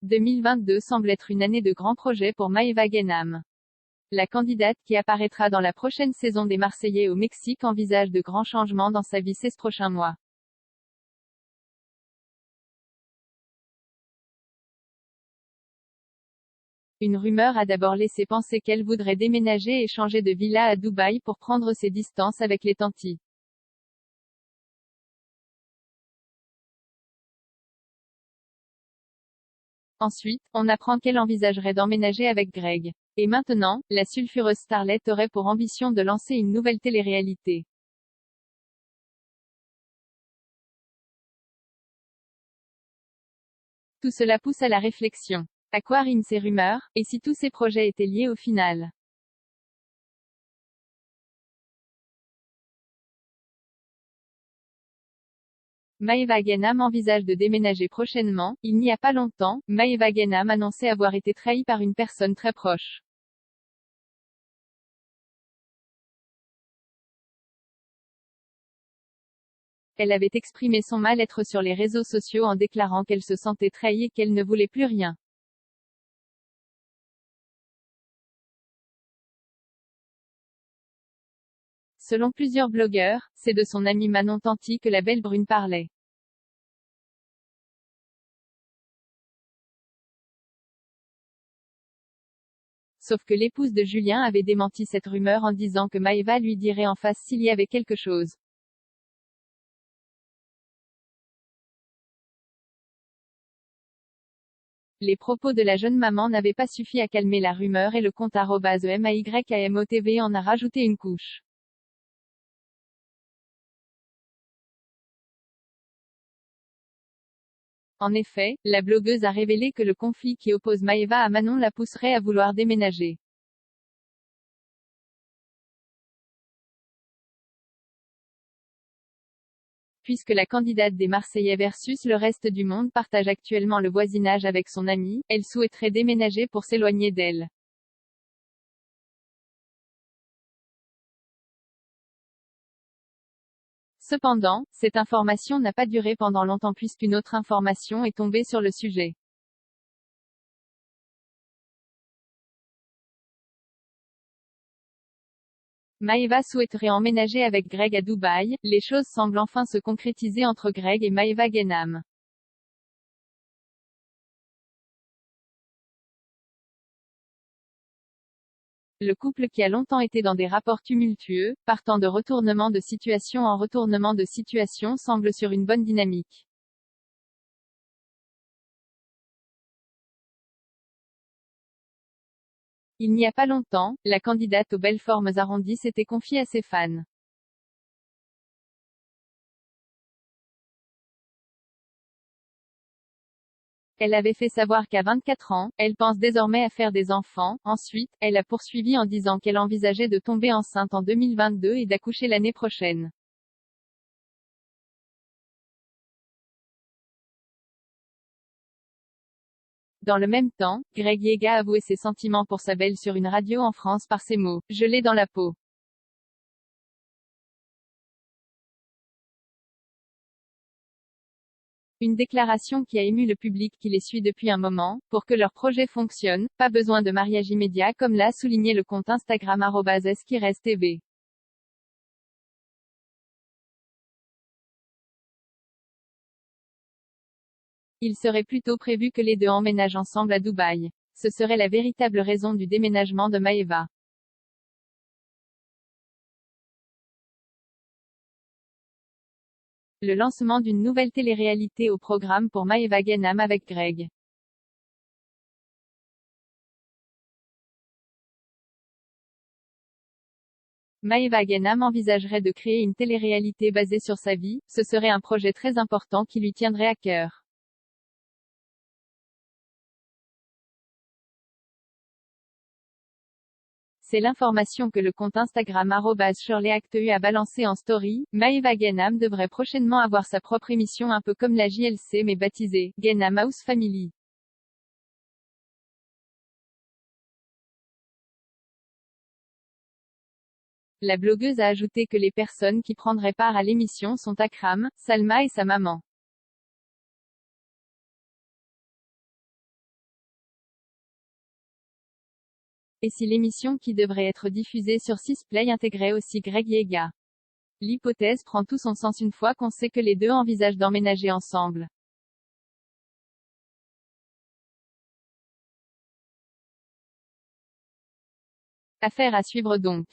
2022 semble être une année de grands projets pour Maëva Guénam. La candidate qui apparaîtra dans la prochaine saison des Marseillais au Mexique envisage de grands changements dans sa vie ces prochains mois. Une rumeur a d'abord laissé penser qu'elle voudrait déménager et changer de villa à Dubaï pour prendre ses distances avec les tantis. Ensuite, on apprend qu'elle envisagerait d'emménager avec Greg. Et maintenant, la sulfureuse starlet aurait pour ambition de lancer une nouvelle télé-réalité. Tout cela pousse à la réflexion. À quoi riment ces rumeurs, et si tous ces projets étaient liés au final? Maëva Guénam envisage de déménager prochainement. Il n'y a pas longtemps, Maëva Guénam annonçait avoir été trahie par une personne très proche. Elle avait exprimé son mal-être sur les réseaux sociaux en déclarant qu'elle se sentait trahie et qu'elle ne voulait plus rien. Selon plusieurs blogueurs, c'est de son amie Manon Tanti que la belle brune parlait. Sauf que l'épouse de Julien avait démenti cette rumeur en disant que Maëva lui dirait en face s'il y avait quelque chose. Les propos de la jeune maman n'avaient pas suffi à calmer la rumeur et le compte @MAYAMOTV en a rajouté une couche. En effet, la blogueuse a révélé que le conflit qui oppose Maëva à Manon la pousserait à vouloir déménager. Puisque la candidate des Marseillais versus le reste du monde partage actuellement le voisinage avec son amie, elle souhaiterait déménager pour s'éloigner d'elle. Cependant, cette information n'a pas duré pendant longtemps puisqu'une autre information est tombée sur le sujet. Maëva souhaiterait emménager avec Greg à Dubaï. Les choses semblent enfin se concrétiser entre Greg et Maëva Guénam. Le couple qui a longtemps été dans des rapports tumultueux, partant de retournement de situation en retournement de situation semble sur une bonne dynamique. Il n'y a pas longtemps, la candidate aux belles formes arrondies s'était confiée à ses fans. Elle avait fait savoir qu'à 24 ans, elle pense désormais à faire des enfants. Ensuite, elle a poursuivi en disant qu'elle envisageait de tomber enceinte en 2022 et d'accoucher l'année prochaine. Dans le même temps, Greg Yega a avoué ses sentiments pour sa belle sur une radio en France par ces mots: "Je l'ai dans la peau." Une déclaration qui a ému le public qui les suit depuis un moment. Pour que leur projet fonctionne, pas besoin de mariage immédiat comme l'a souligné le compte Instagram @esquires_tv. Il serait plutôt prévu que les deux emménagent ensemble à Dubaï. Ce serait la véritable raison du déménagement de Maëva. Le lancement d'une nouvelle télé-réalité au programme pour Maëva Guénam avec Greg. Maëva Guénam envisagerait de créer une télé-réalité basée sur sa vie. Ce serait un projet très important qui lui tiendrait à cœur. C'est l'information que le compte Instagram @ShirleyActu a balancé en story. Maëva Guénam devrait prochainement avoir sa propre émission un peu comme la JLC mais baptisée Guénam House Family. La blogueuse a ajouté que les personnes qui prendraient part à l'émission sont Akram, Salma et sa maman. Et si l'émission qui devrait être diffusée sur 6play intégrait aussi Greg Yega? L'hypothèse prend tout son sens une fois qu'on sait que les deux envisagent d'emménager ensemble. Affaire à suivre donc.